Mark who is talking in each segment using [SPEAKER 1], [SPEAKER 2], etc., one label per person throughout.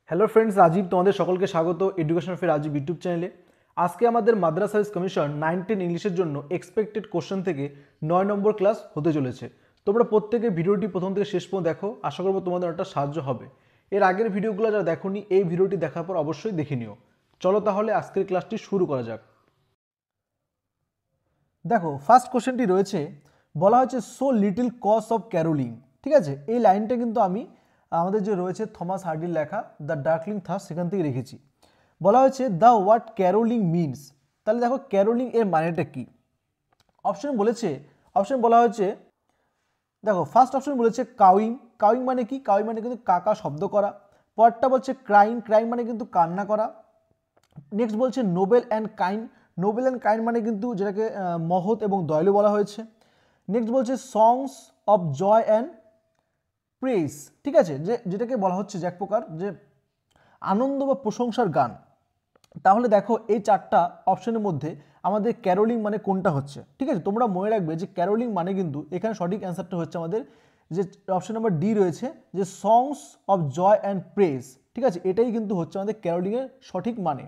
[SPEAKER 1] Hello friends, Rajib তোমাদের সকলকে স্বাগত এডুকেশন ফর রাজীব ইউটিউব চ্যানেলে। আজকে আমাদের মাদ্রাস সার্ভিস কমিশন 9-10 ইংলিশের জন্য এক্সপেক্টেড কোশ্চেন থেকে 9 নম্বর ক্লাস হতে চলেছে। তোমরা প্রত্যেকে ভিডিওটি প্রথম থেকে শেষ পর্যন্ত দেখো, আশা করবো তোমাদের একটা সাহায্য হবে। এর আগের ভিডিওগুলো যারা দেখোনি, এই ভিডিওটি দেখার পর অবশ্যই দেখে নিও। চলো তাহলে আজকের ক্লাসটি শুরু করা যাক। দেখো, ফার্স্ট কোশ্চেনটি রয়েছে, বলা হয়েছে সো লিটল কজ অফ ক্যারোলিং। ঠিক আছে, এই লাইনটা কিন্তু আমি আমাদের যে রয়েছে থমাস হার্ডির লেখা দ্য ডার্কলিং থার্স সেখান থেকে রেখেছি। বলা হয়েছে দ্য ওয়ার্ড ক্যারোলিং মিনস। তাহলে দেখো ক্যারোলিং এর মানেটা কি। অপশন বলা হয়েছে, দেখো ফার্স্ট অপশন বলেছে কাউইং। কাউইং মানে কি? কাউইং মানে কিন্তু কাকা শব্দ করা। পরটা বলছে ক্রাইং। ক্রাইং মানে কিন্তু কান্না করা। নেক্সট বলছে Nobel and kind. Nobel and kind মানে কিন্তু যেটাকে মহৎ এবং দয়ালু বলা হয়েছে। নেক্সট বলছে songs of joy and press. ঠিক আছে, যেটাকে বলা হচ্ছে যে এক প্রকার যে আনন্দ বা প্রশংসার গান। তাহলে দেখো এই চারটা অপশনের মধ্যে আমাদের ক্যারোলিং মানে কোনটা হচ্ছে। ঠিক আছে, তোমরা মনে রাখবে যে ক্যারোলিং মানে কিন্তু এখানে সঠিক অ্যান্সারটা হচ্ছে আমাদের যে অপশন নাম্বার ডি রয়েছে, যে songs of joy and press. ঠিক আছে, এটাই কিন্তু হচ্ছে আমাদের ক্যারোলিংয়ের সঠিক মানে।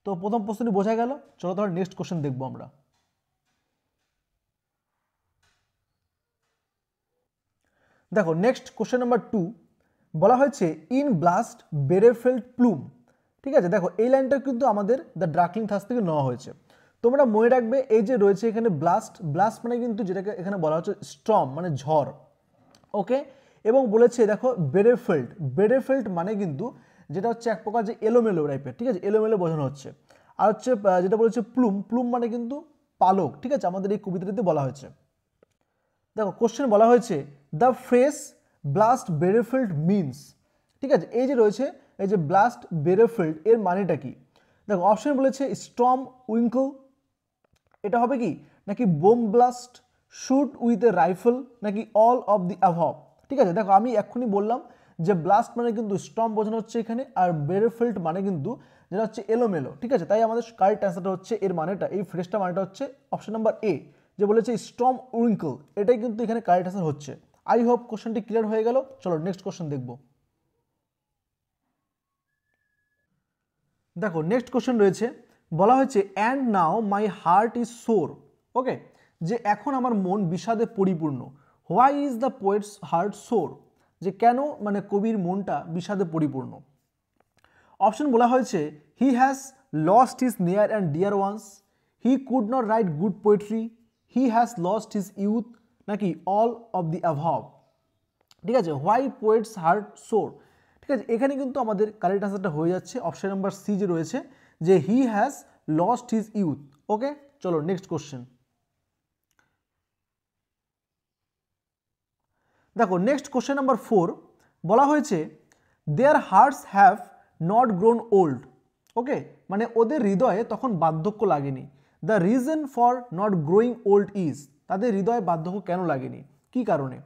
[SPEAKER 1] তো প্রথম প্রশ্নটি বোঝা গেল। চলো তাহলে নেক্সট কোশ্চেন দেখবো আমরা। দেখো নেক্সট কোশ্চেন নাম্বার 2 বলা হয়েছে ইন ব্লাস্ট বেরেফেল্ড প্লুম। ঠিক আছে, দেখো এই লাইনটা কিন্তু আমাদের দ্য ডার্কলিং থার্স থেকে নেওয়া হয়েছে। তোমরা মনে রাখবে এই যে রয়েছে এখানে ব্লাস্ট। ব্লাস্ট মানে কিন্তু যেটাকে এখানে বলা হচ্ছে স্টর্ম মানে ঝড়। ওকে, এবং বলেছে দেখো বেরেফেল্ড। বেরেফেল্ড মানে কিন্তু যেটা হচ্ছে এক প্রকার যে এলোমেলো টাইপের। ঠিক আছে, এলোমেলো বোঝানো হচ্ছে। আর হচ্ছে যেটা বলেছে প্লুম। প্লুম মানে কিন্তু পালক। ঠিক আছে, আমাদের এই কবিতাটিতে বলা হয়েছে। দেখো কোশ্চেন বলা হয়েছে দ্য ফ্রেজ ব্লাস্ট বেরেফিল্ড মিনস। ঠিক আছে, এই যে রয়েছে এই যে ব্লাস্ট বেরেফিল্ড এর মানেটা কি। দেখো অপশন বলেছে স্টর্ম উইঙ্কল, এটা হবে কি, নাকি bomb blast, shoot with a rifle, নাকি অল অফ দি অ্যাভব। ঠিক আছে, দেখো আমি এক্ষুনি বললাম যে ব্লাস্ট মানে কিন্তু স্টর্ম বোঝানো হচ্ছে এখানে, আর বেরেফিল্ড মানে কিন্তু যেটা হচ্ছে এলোমেলো। ঠিক আছে, তাই আমাদের কারেক্ট অ্যান্সারটা হচ্ছে এর মানেটা, এই ফ্রেজটা মানেটা হচ্ছে অপশন নাম্বার এ, যে বলেছে স্টর্ম উইঙ্কল। এটাই কিন্তু এখানে কারেক্ট অ্যান্সার হচ্ছে। আই হোপ কোশ্চেনটি ক্লিয়ার হয়ে গেল। চলো নেক্সট কোশ্চেন দেখবো। দেখো নেক্সট কোশ্চেন রয়েছে, বলা হয়েছে and now my heart is sore. Okay, যে এখন আমার মন বিষাদে পরিপূর্ণ। Why is the poet's heart sore, যে কেন মানে কবির মনটা বিষাদে পরিপূর্ণ। অপশন বলা হয়েছে হি has lost his near and deer once, he could not right good poetry, he has lost his youth, নাকি অল অফ দি অ্যাভাব। ঠিক আছে, হোয়াই পোয়েটস হার্ট সোর। ঠিক আছে, এখানে কিন্তু আমাদের কারেক্ট আনসারটা হয়ে যাচ্ছে অপশন নাম্বার সি যে রয়েছে, যে he has lost his youth. Okay, চলো নেক্সট কোশ্চেন। দেখো নেক্সট কোশ্চেন নাম্বার 4 বলা হয়েছে their hearts have not grown old. Okay, মানে ওদের হৃদয়ে তখন বার্ধক্য লাগেনি। The reason for not growing old is, তাদের হৃদয়ে বার্ধক্য কেন লাগেনি, কি কারণে।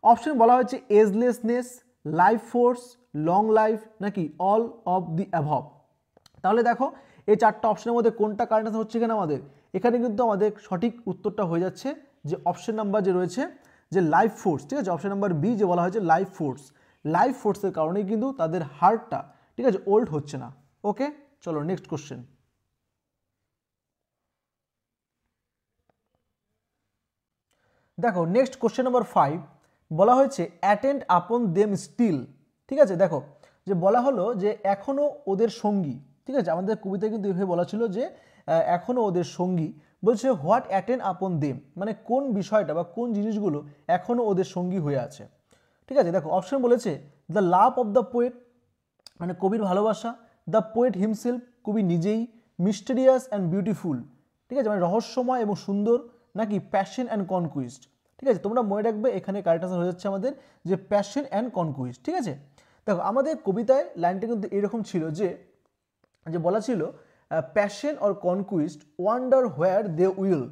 [SPEAKER 1] অপশন বলা হয়েছে এজলেসনেস, লাইফ ফোর্স, লং লাইফ, নাকি অল অফ দি অ্যাভব। তাহলে দেখো এই চারটা অপশনের মধ্যে কোনটা কারেক্ট আনসার হচ্ছে এখানে আমাদের। এখানে কিন্তু আমাদের সঠিক উত্তরটা হয়ে যাচ্ছে যে অপশন নাম্বার যে রয়েছে যে লাইফ ফোর্স। ঠিক আছে, অপশন নাম্বার বি যে বলা হয়েছে লাইফ ফোর্স। লাইফ ফোর্সের কারণেই কিন্তু তাদের হার্টটা ঠিক আছে ওল্ড হচ্ছে না। ওকে, চলো নেক্সট কোশ্চেন। দেখো নেক্সট কোশ্চেন নাম্বার 5 বলা হয়েছে অ্যাটেন্ড আপন দেম স্টিল। ঠিক আছে, দেখো যে বলা হলো যে এখনো ওদের সঙ্গী। ঠিক আছে, আমাদের কবিতায় কিন্তু এভাবে বলা ছিল যে এখনো ওদের সঙ্গী। বলছে হোয়াট অ্যাটেন্ড আপন দেম, মানে কোন বিষয়টা বা কোন জিনিসগুলো এখনো ওদের সঙ্গী হয়ে আছে। ঠিক আছে, দেখো অপশন বলেছে the love of the poet, মানে কবির ভালোবাসা, দ্য পোয়েট হিমসেলফ, কবি নিজেই, মিস্টেরিয়াস অ্যান্ড বিউটিফুল। ঠিক আছে, মানে রহস্যময় এবং সুন্দর, নাকি প্যাশন অ্যান্ড কনকুইস্ট। ঠিক আছে, তোমরা মনে রাখবে এখানে কারেক্ট আনসার হয়ে যাচ্ছে আমাদের যে প্যাশন অ্যান্ড কনকুইস্ট। ঠিক আছে, দেখো আমাদের কবিতায় লাইনটা কিন্তু এরকম ছিল যে যে বলা ছিল passion or conquest wander where they will.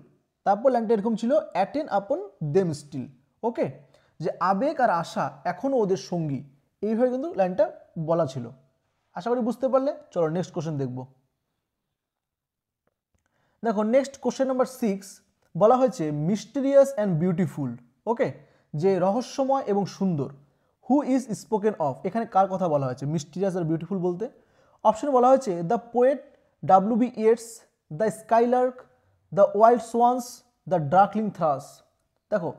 [SPEAKER 1] তারপর লাইনটা এরকম ছিল অ্যাটেন আপন দেম স্টিল। ওকে, যে আবেগ আর আশা এখনও ওদের সঙ্গী, এইভাবে কিন্তু লাইনটা বলা ছিল। আশা করি বুঝতে পারলে। চলো নেক্সট কোশ্চেন দেখব। দেখো নেক্সট কোশ্চেন নাম্বার 6 বলা হয়েছে মিস্টেরিয়াস অ্যান্ড বিউটিফুল। ওকে, যে রহস্যময় এবং সুন্দর। হু ইজ স্পোকেন অফ, এখানে কার কথা বলা হয়েছে মিস্টিরিয়াস আর বিউটিফুল বলতে? অপশনে বলা হয়েছে the poet W B. Yeats, the skylark, the wild swans, the darkling thrush. দেখো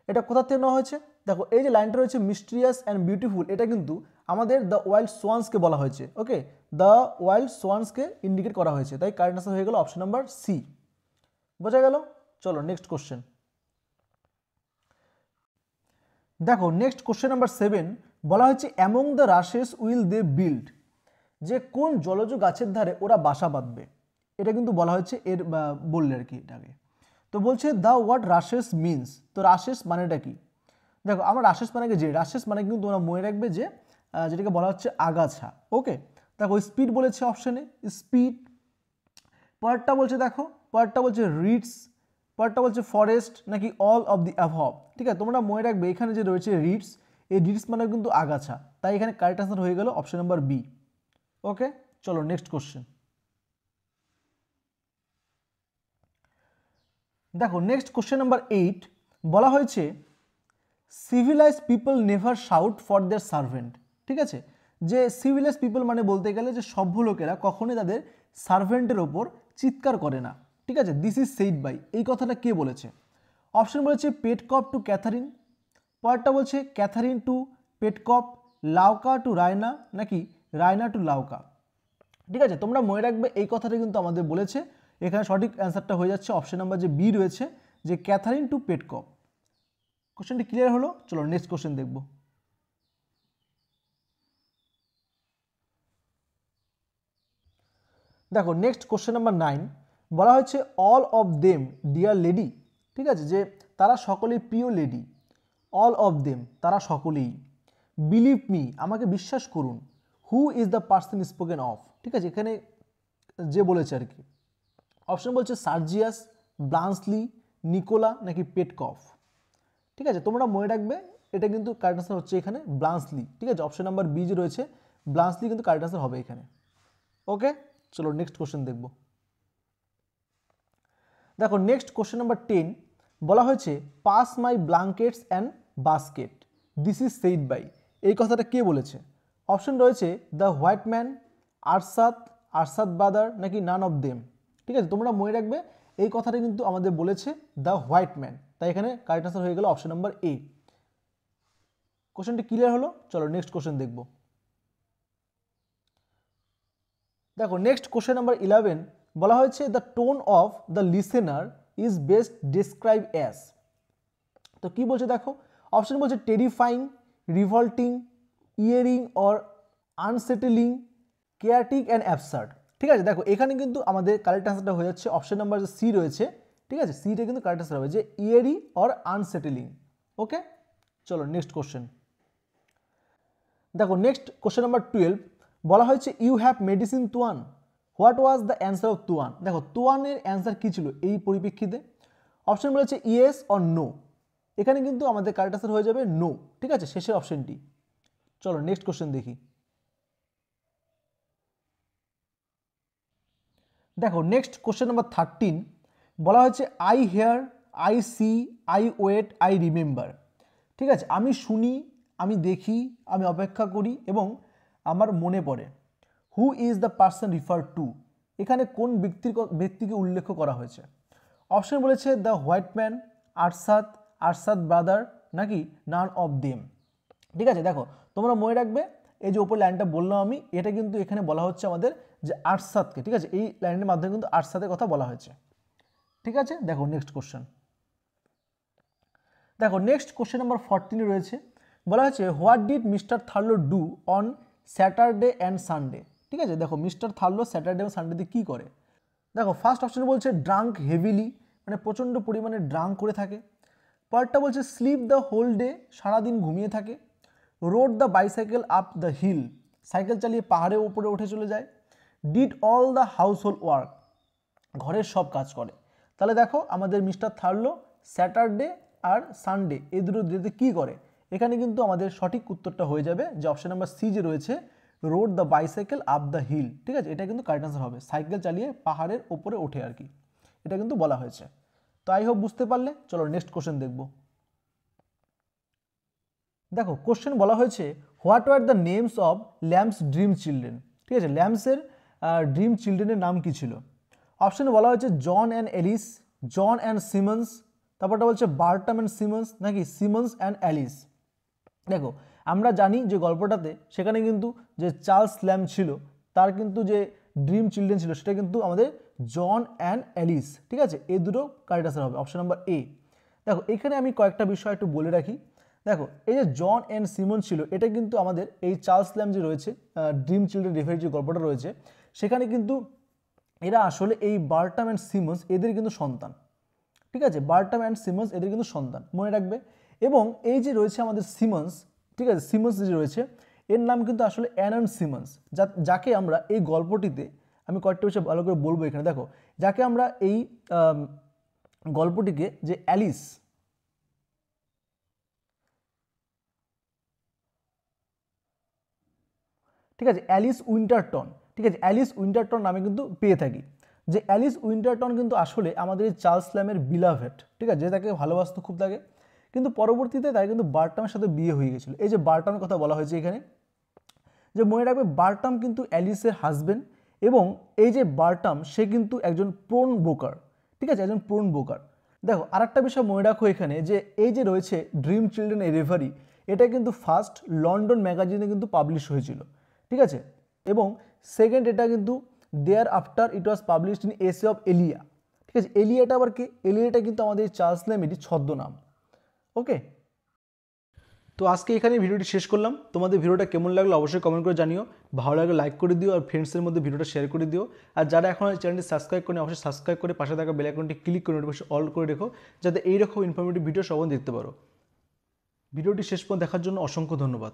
[SPEAKER 1] এটা কোথা থেকে নেওয়া হয়েছে? দেখো এই যে লাইনটা রয়েছে মিস্টিরিয়াস অ্যান্ড বিউটিফুল, এটা কিন্তু আমাদের দ্য ওয়াইল্ড সোয়ান্সকে বলা হয়েছে। ওকে, দ্য ওয়াইল্ড সোয়ান্সকে ইন্ডিকেট করা হয়েছে, তাই কারেক্ট আনসার হয়ে গেল অপশন নাম্বার সি। বোঝা গেল? চলো নেক্সট কোশ্চেন দেখো। নেক্সট কোশ্চেন নাম্বার 7 বলা হচ্ছে among the rushes will they build, যে কোন জলজ গাছের ধারে ওরা বাসা বাঁধবে, এটা কিন্তু বলা হচ্ছে এর বললে আর কি এটাকে। তো বলছে দ্য ওয়ার্ড রাশেস মিনস, তো রাশেস মানেটা কি? দেখো আমরা রাশেস মানে যে রাশেস মানে কিন্তু তোমরা মনে রাখবে যে যেটাকে বলা হচ্ছে আগাছা। ওকে, দেখো স্পিড বলেছে অপশানে, স্পিড। পরেরটা বলছে দেখো, পরেরটা বলছে রিডস, পরেরটা বলছে ফরেস্ট নাকি অল অফ দি অ্যাভব। ঠিক আছে, তোমরা মনে রাখবে এখানে যে রয়েছে রিডস, এই রিডস মানে কিন্তু আগাছা, তাই এখানে কারেক্ট আনসার হয়ে গেল অপশন নাম্বার বি। ওকে, চলো নেক্সট কোশ্চেন দেখো। নেক্সট কোশ্চেন নাম্বার 8 বলা হয়েছে civilise people never shout for their servant. ঠিক আছে, যে সিভিলাইজ পিপল মানে বলতে গেলে যে সভ্য লোকেরা কখনোই তাদের সার্ভেন্টের ওপর চিৎকার করে না। ঠিক আছে, দিস ইজ সেইড বাই, এই কথাটা কে বলেছে? অপশন বলেছে পেটকপ টু ক্যাথারিন, পরেরটা বলছে ক্যাথারিন টু পেটকপ, লাউকা টু রায়না নাকি রায়না টু লাউকা। ঠিক আছে, তোমরা মনে রাখবে এই কথাটা কিন্তু আমাদের বলেছে, এখানে সঠিক অ্যান্সারটা হয়ে যাচ্ছে অপশন নাম্বার যে বি রয়েছে, যে ক্যাথারিন টু পেটকপ। কোশ্চেনটি ক্লিয়ার হলো? চলো নেক্সট কোশ্চেন দেখব। দেখো নেক্সট কোশ্চেন নাম্বার 9 বলা হচ্ছে all of them dear lady. ঠিক আছে, যে তারা সকলেই প্রিয় লেডি, অল অফ দেম তারা সকলেই, বিলিভ মি আমাকে বিশ্বাস করুন, who is the person spoken of. ঠিক আছে, এখানে যে বলেছে আর কি, অপশন বলছে সার্জিয়াস, ব্লান্সলি, নিকোলা নাকি পেটকফ। ঠিক আছে, তোমরা মনে রাখবে এটা কিন্তু কারেক্ট আনসার হচ্ছে এখানে ব্লান্সলি। ঠিক আছে, অপশন নাম্বার বি যে রয়েছে ব্লান্সলি কিন্তু কারেক্ট আনসার হবে এখানে। ওকে, চলো নেক্সট কোশ্চেন দেখব। দেখো নেক্সট কোশ্চেন নাম্বার 10 বলা হয়েছে pass my blankets and basket, this is said by, এই কথাটা কে বলেছে? অপশন রয়েছে the white man, Arshad, Arshad brother নাকি নান অফ দেম। ঠিক আছে, তোমরা মনে রাখবে এই কথাটা কিন্তু আমাদের বলেছে দ্য হোয়াইট ম্যান, তাই এখানে কারেক্ট আনসার হয়ে গেল অপশন নাম্বার এ। কোশ্চেনটি ক্লিয়ার হলো? চলো নেক্সট কোশ্চেন দেখব। দেখো নেক্সট কোশ্চেন নাম্বার 11 বলা হয়েছে the tone of the listener is best describe as. তো কি বলছে দেখো, অপশন বলছে terrifying, revolting, jarring or unsettling, chaotic and absurd. ঠিক আছে, দেখো এখানে কিন্তু আমাদের কারেক্ট আনসারটা হয়ে যাচ্ছে অপশন নাম্বার যে সি রয়েছে। ঠিক আছে, সিটা কিন্তু কারেক্ট আনসার হবে যে ইয়ারি অর আনসেটেলিং। ওকে, চলো নেক্সট কোশ্চেন দেখো। নেক্সট কোশ্চেন নাম্বার 12 বলা হয়েছে you have medicine Tuan, what was the answer of Tuan. দেখো তুয়ানের অ্যান্সার কী ছিল এই পরিপ্রেক্ষিতে? অপশন বলেছে ইয়েস অর নো, এখানে কিন্তু আমাদের কারেক্ট আনসার হয়ে যাবে নো। ঠিক আছে, শেষের অপশনটি। চলো নেক্সট কোশ্চেন দেখি। দেখো নেক্সট কোশ্চেন নাম্বার 13 বলা হয়েছে I hear, I see, I wait, I remember. ঠিক আছে, আমি শুনি, আমি দেখি, আমি অপেক্ষা করি এবং আমার মনে পড়ে। Who is the person refer to, এখানে কোন ব্যক্তিকে উল্লেখ করা হয়েছে? অপশন বলেছে the white man, Arshad, Arshad brother নাকি নান অফ দেম। ঠিক আছে, দেখো তোমরা মনে রাখবে এই যে উপর লাইনটা বললাম আমি, এটা কিন্তু এখানে বলা হচ্ছে আমাদের যে আরশাদকে। ঠিক আছে, এই লাইনের মাধ্যমে কিন্তু আরশাদের কথা বলা হয়েছে। ঠিক আছে, দেখো নেক্সট কোশ্চেন। দেখো নেক্সট কোশ্চেন নাম্বার 14 রয়েছে, বলা হচ্ছে what did mister Thurlow do on Saturday and Sunday. ঠিক আছে, দেখো মিস্টার থার্লো স্যাটারডে এবং সানডেতে কী করে? দেখো ফার্স্ট অপশন বলছে ড্রাঙ্ক হেভিলি, মানে প্রচণ্ড পরিমাণে ড্রাঙ্ক করে থাকে। পরেরটা বলছে স্লিপ দ্য হোল ডে, সারাদিন ঘুমিয়ে থাকে। Rode the bicycle up the hill, cycle চালিয়ে পাহাড়ের উপরে উঠে চলে যায়। Did all the household work, ঘরের সব কাজ করে। তাহলে দেখো আমাদের মিস্টার থার্লো স্যাটারডে আর সানডে এই দুটো দিতে কী করে? এখানে কিন্তু আমাদের সঠিক উত্তরটা হয়ে যাবে যে অপশন নাম্বার সি যে রয়েছে rode the bicycle up the hill. ঠিক আছে, এটা কিন্তু কারেক্ট আনসার হবে, সাইকেল চালিয়ে পাহাড়ের ওপরে ওঠে আর কি, এটা কিন্তু বলা হয়েছে। তো আই হোপ বুঝতে পারলে। চলো নেক্সট কোশ্চেন দেখব। দেখো কোশ্চেন বলা হয়েছে what were the names of lamps dream children, ঠিক আছে, ল্যাম্পসের ড্রিম চিলড্রেনের নাম কি ছিল? অপশানে বলা হয়েছে John and Alice, John and Simmons, তারপরটা বলছে বার্টাম অ্যান্ড সিমন্স, নাকি সিমন্স অ্যান্ড অ্যালিস। দেখো আমরা জানি যে গল্পটাতে সেখানে কিন্তু যে চার্লস ল্যাম্প ছিল তার কিন্তু যে ড্রিম চিলড্রেন ছিল সেটা কিন্তু আমাদের জন অ্যান্ড অ্যালিস, ঠিক আছে, এই দুটো কারেক্ট আনসার হবে, অপশন নাম্বার এ। দেখো এখানে আমি কয়েকটা বিষয় একটু বলে রাখি। দেখো এই যে জন অ্যান্ড সিমন ছিল এটা কিন্তু আমাদের এই চার্লস ল্যাম্প যে রয়েছে ড্রিম চিলড্রেন রিফারের যে গল্পটা রয়েছে সেখানে কিন্তু এরা আসলে এই বার্টাম অ্যান্ড সিমন্স এদের কিন্তু সন্তান, ঠিক আছে, বার্টাম অ্যান্ড সিমন্স এদের কিন্তু সন্তান, মনে রাখবে। এবং এই যে রয়েছে আমাদের সিমন্স, ঠিক আছে, সিমন্স যে রয়েছে এর নাম কিন্তু আসলে অ্যানন সিমন্স, যাকে আমরা এই গল্পটিতে, আমি কয়েকটা বিষয় ভালো করে বলবো এখানে। দেখো যাকে আমরা এই গল্পটিকে যে অ্যালিস, ঠিক আছে, অ্যালিস উইন্টারটন, ঠিক আছে, অ্যালিস উইন্টারটন নামে কিন্তু পেয়ে থাকি। যে অ্যালিস উইন্টারটন কিন্তু আসলে আমাদের এই চার্লস ল্যাম্পের বিলাভেট, ঠিক আছে, যে তাকে ভালোবাসতো খুব তাকে, কিন্তু পরবর্তীতে তাই কিন্তু বার্টামের সাথে বিয়ে হয়ে গেছিলো। এই যে বার্টামের কথা বলা হয়েছে এখানে, যে মনে রাখবে বার্টাম কিন্তু অ্যালিসের হাজবেন্ড, এবং এই যে বার্টাম সে কিন্তু একজন প্রোন ব্রোকার, ঠিক আছে, একজন প্রোন ব্রোকার। দেখো আরেকটা বিষয় মনে রাখো এখানে, যে এই যে রয়েছে ড্রিম চিলড্রেন এ রেভারি, এটা কিন্তু ফার্স্ট লন্ডন ম্যাগাজিনে কিন্তু পাবলিশ হয়েছিল, ঠিক আছে, এবং সেকেন্ড এটা কিন্তু thereafter it was published in essay of Elia, ঠিক আছে, এলিয়াটা আবার কি? এলিয়াটা কিন্তু আমাদের চার্লস ল্যাম্পেরই ছদ্মনাম। ওকে, তো আজকে এখানে ভিডিওটি শেষ করলাম। তোমাদের ভিডিওটা কেমন লাগলো অবশ্যই কমেন্ট করে জানিও, ভালো লাগলে লাইক করে দিও আর ফ্রেন্ডসের মধ্যে ভিডিওটা শেয়ার করে দিও। আর যারা এখন চ্যানেলটি সাবস্ক্রাইব করে অবশ্যই সাবস্ক্রাইব করে পাশে থাকা বেল আইকনটি ক্লিক করে নোটিফিকেশন অল করে রেখো, যাতে এইরকম ইনফরমেটিভ ভিডিও সবাই দেখতে পারো। ভিডিওটি শেষ পর্যন্ত দেখার জন্য অসংখ্য ধন্যবাদ।